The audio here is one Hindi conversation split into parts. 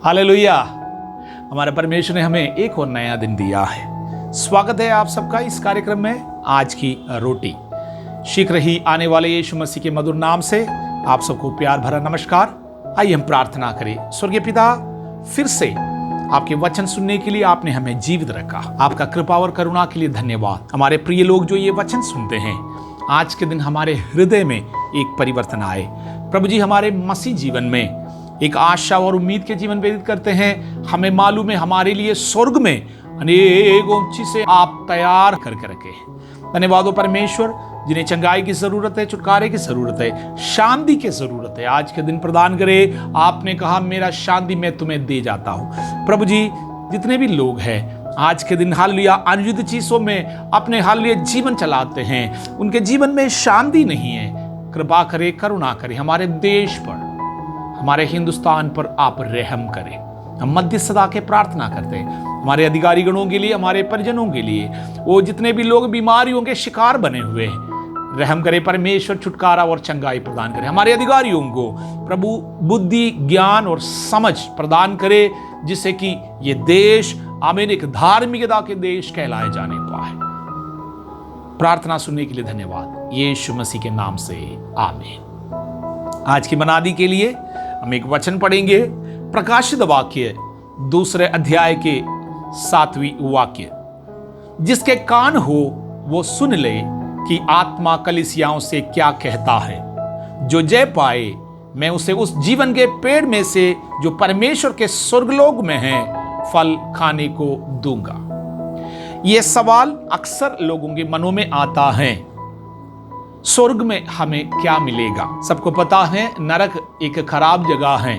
हालेलुया। हमारे परमेश्वर ने हमें एक और नया दिन दिया है। स्वागत है आप सबका इस कार्यक्रम में। आज की रोटी शीघ्र ही आने वाले यीशु मसीह के मधुर नाम से आप सबको प्यार भरा नमस्कार। आइए हम प्रार्थना करें। स्वर्गीय पिता, फिर से आपके वचन सुनने के लिए आपने हमें जीवित रखा। आपका कृपा और करुणा के लिए धन्यवाद। हमारे प्रिय लोग जो ये वचन सुनते हैं, आज के दिन हमारे हृदय में एक परिवर्तन आए। प्रभु जी, हमारे मसीह जीवन में एक आशा और उम्मीद के जीवन व्यतीत करते हैं। हमें मालूम है हमारे लिए स्वर्ग में अनेकों चीजें आप तैयार करके रखे हैं। धन्यवाद हो परमेश्वर, जिन्हें चंगाई की जरूरत है, छुटकारे की जरूरत है, शांति की जरूरत है, आज के दिन प्रदान करे। आपने कहा मेरा शांति मैं तुम्हें दे जाता हूं। प्रभु जी, जितने भी लोग हैं आज के दिन हालेलुया अनुचित चीजों में अपने हालेलुया जीवन चलाते हैं, उनके जीवन में शांति नहीं है, कृपा करे, करुणा करे। हमारे देश पर, हमारे हिंदुस्तान पर आप रहम करें। हम मध्यस्थता के प्रार्थना करते हैं हमारे अधिकारी गणों के लिए, हमारे परिजनों के लिए, वो जितने भी लोग बीमारियों के शिकार बने हुए हैं, रहम करे परमेश्वर, छुटकारा और चंगाई प्रदान करे। हमारे अधिकारियों को प्रभु बुद्धि, ज्ञान और समझ प्रदान करे, जिससे कि ये देश आमीन एक धार्मिकता के देश कहलाए जाने पाए। प्रार्थना सुनने के लिए धन्यवाद, यीशु मसीह के नाम से आमीन। आज की मनादी के लिए हम एक वचन पढ़ेंगे, प्रकाशित वाक्य 2 अध्याय के 7वीं वाक्य। जिसके कान हो वो सुन ले कि आत्मा कलीसियाओं से क्या कहता है। जो जय पाए मैं उसे उस जीवन के पेड़ में से जो परमेश्वर के स्वर्गलोक में है फल खाने को दूंगा। यह सवाल अक्सर लोगों के मनों में आता है, स्वर्ग में हमें क्या मिलेगा। सबको पता है नरक एक खराब जगह है,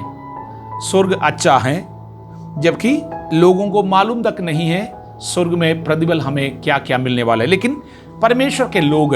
स्वर्ग अच्छा है, जबकि लोगों को मालूम तक नहीं है स्वर्ग में प्रतिफल हमें क्या क्या मिलने वाला है। लेकिन परमेश्वर के लोग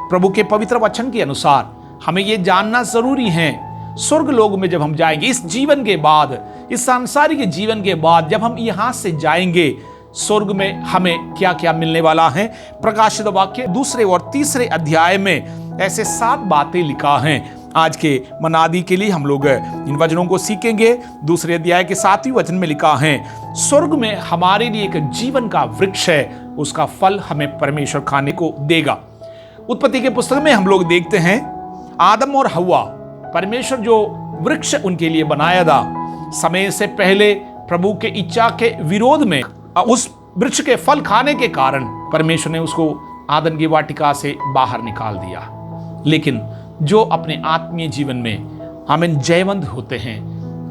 प्रभु के पवित्र वचन के अनुसार हमें यह जानना जरूरी है, स्वर्ग लोक में जब हम जाएंगे, इस जीवन के बाद, इस सांसारिक जीवन के बाद जब हम यहां से जाएंगे, स्वर्ग में हमें क्या क्या मिलने वाला है। प्रकाशित वाक्य 2 और 3 अध्याय में ऐसे 7 बातें लिखा हैं। आज के मनादी के लिए हम लोग इन वचनों को सीखेंगे। 2 अध्याय के 7वें वचन में लिखा है, स्वर्ग में हमारे लिए एक जीवन का वृक्ष है, उसका फल हमें परमेश्वर खाने को देगा। उत्पत्ति के पुस्तक में हम लोग देखते हैं आदम और हव्वा, परमेश्वर जो वृक्ष उनके लिए बनाया था, समय से पहले प्रभु के इच्छा के विरोध में उस वृक्ष के फल खाने के कारण परमेश्वर ने उसको आदन की वाटिका से बाहर निकाल दिया। लेकिन जो अपने आत्मीय जीवन में आमीन जयवंत होते हैं,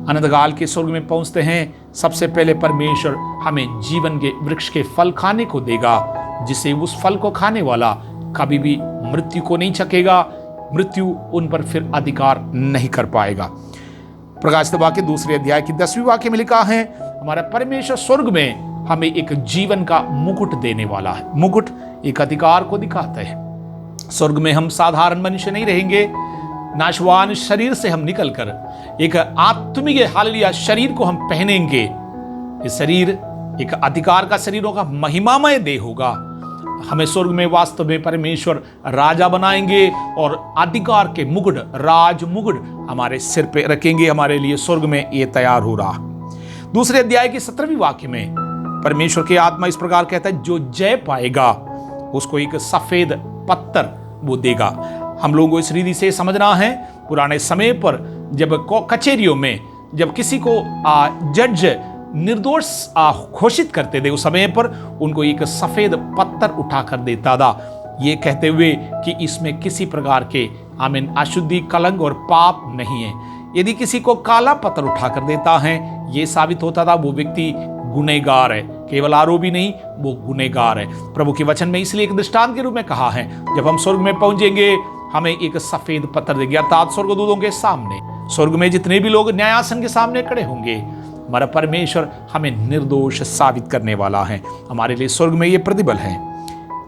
अनंतकाल के स्वर्ग में पहुंचते हैं, सबसे पहले परमेश्वर हमें जीवन के वृक्ष के फल खाने को देगा, जिससे उस फल को खाने वाला कभी भी मृत्यु को नहीं चखेगा, मृत्यु उन पर फिर अधिकार नहीं कर पाएगा। प्रकाशित वाक्य 2 अध्याय की 10वीं वाक्य में लिखा है, हमारा परमेश्वर स्वर्ग में हमें एक जीवन का मुकुट देने वाला है। मुकुट एक अधिकार को दिखाता है। स्वर्ग में हम साधारण मनुष्य नहीं रहेंगे, नाशवान शरीर से हम निकलकर एक आत्मिक हालेलुया शरीर को हम पहनेंगे। ये शरीर एक अधिकार का शरीर होगा, महिमामय देह होगा। हमें स्वर्ग में वास्तव में परमेश्वर राजा बनाएंगे और अधिकार के मुकुट, राज मुकुट हमारे सिर पे रखेंगे। हमारे लिए स्वर्ग में ये तैयार हो रहा। 2 अध्याय की 17वीं वाक्य में परमेश्वर की आत्मा इस प्रकार कहता है, जो जय पाएगा उसको एक सफेद पत्थर वो देगा। हम लोगों को इस रीति से समझना है, पुराने समय पर जब कचहरियों में जब किसी को जज निर्दोष घोषित करते थे, उस समय पर उनको एक सफेद पत्थर उठाकर देता था, ये कहते हुए कि इसमें किसी प्रकार के आमीन अशुद्धि, कलंक और पाप नहीं है। यदि किसी को काला पत्थर उठाकर देता है, ये साबित होता था वो व्यक्ति गुनहगार है, केवल आरोपी नहीं, वो गुनहगार है। प्रभु के वचन में इसलिए एक दृष्टांत के रूप में कहा है, जब हम स्वर्ग में पहुंचेंगे हमें एक सफेद पत्थर देंगे, अर्थात स्वर्गदूतों के सामने, स्वर्ग में जितने भी लोग न्यायासन के सामने खड़े होंगे, हमारा परमेश्वर हमें निर्दोष साबित करने वाला है। हमारे लिए स्वर्ग में ये प्रतिफल है।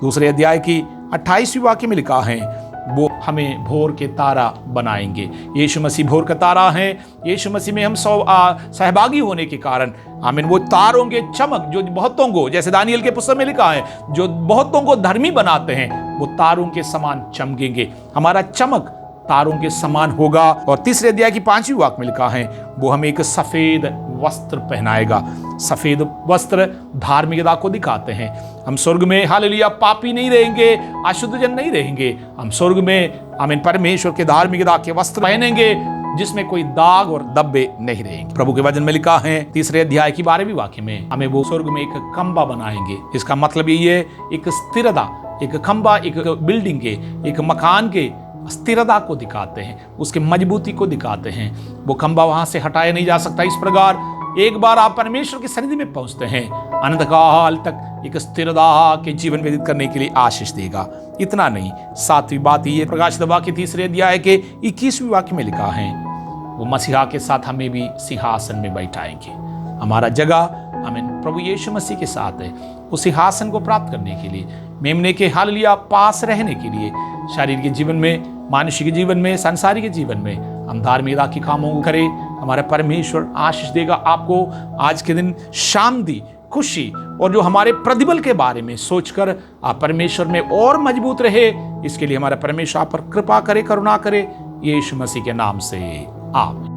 2 अध्याय की 28वीं वाक्य में लिखा है, वो हमें भोर के तारा बनाएंगे। यीशु मसीह भोर का तारा है। यीशु मसीह में हम सहभागी होने के कारण आमीन वो तारों के चमक जो बहुतों को, जैसे दानियल के पुस्तक में लिखा है, जो बहुतों को धर्मी बनाते हैं वो तारों के समान चमकेंगे। हमारा चमक तारों के समान होगा। और 3 अध्याय की 5वीं वाक्य में लिखा है, वो हमें एक सफेद वस्त्र पहनाएगा। सफेद वस्त्र धार्मिकता को दिखाते हैं। हम स्वर्ग में हालेलुया पापी नहीं रहेंगे, अशुद्ध जन नहीं रहेंगे। हम स्वर्ग में आमीन परमेश्वर के धार्मिकता के वस्त्र पहनेंगे जिसमें कोई दाग और धब्बे नहीं रहेंगे। प्रभु के वचन में लिखा है 3 अध्याय की 12वीं वाक्य में, हमें वो स्वर्ग में एक खंबा बनाएंगे। इसका मतलब ये एक स्थिरता, एक खंबा एक बिल्डिंग के, एक मकान के स्थिरता को दिखाते हैं, उसके मजबूती को दिखाते हैं। वो खंबा वहां से हटाया नहीं जा सकता। इस प्रकार एक बार आप परमेश्वर की सन्निधि में पहुंचते हैं, अनंत काल तक एक स्थिरता के जीवन व्यतीत करने के लिए आशीष देगा। इतना नहीं, 7वीं बात ये प्रकाशित वाक्य 3 अध्याय के 21वीं वाक्य में लिखा है, वो मसीहा के साथ हमें भी सिंहासन में बैठाएंगे। हमारा जगह आमीन प्रभु यीशु मसीह के साथ है। उस सिंहासन को प्राप्त करने के लिए, मेमने के हालेलुया पास रहने के लिए, शरीर के जीवन में, मानुषिक जीवन में, सांसारिक जीवन में हम धार्मिकता के कामों को करें। हमारा परमेश्वर आशीष देगा। आपको आज के दिन शांति, खुशी और जो हमारे प्रतिबल के बारे में सोचकर आप परमेश्वर में और मजबूत रहे, इसके लिए हमारा परमेश्वर आप पर कृपा करे, करुणा करे। यीशु मसीह के नाम से आमीन।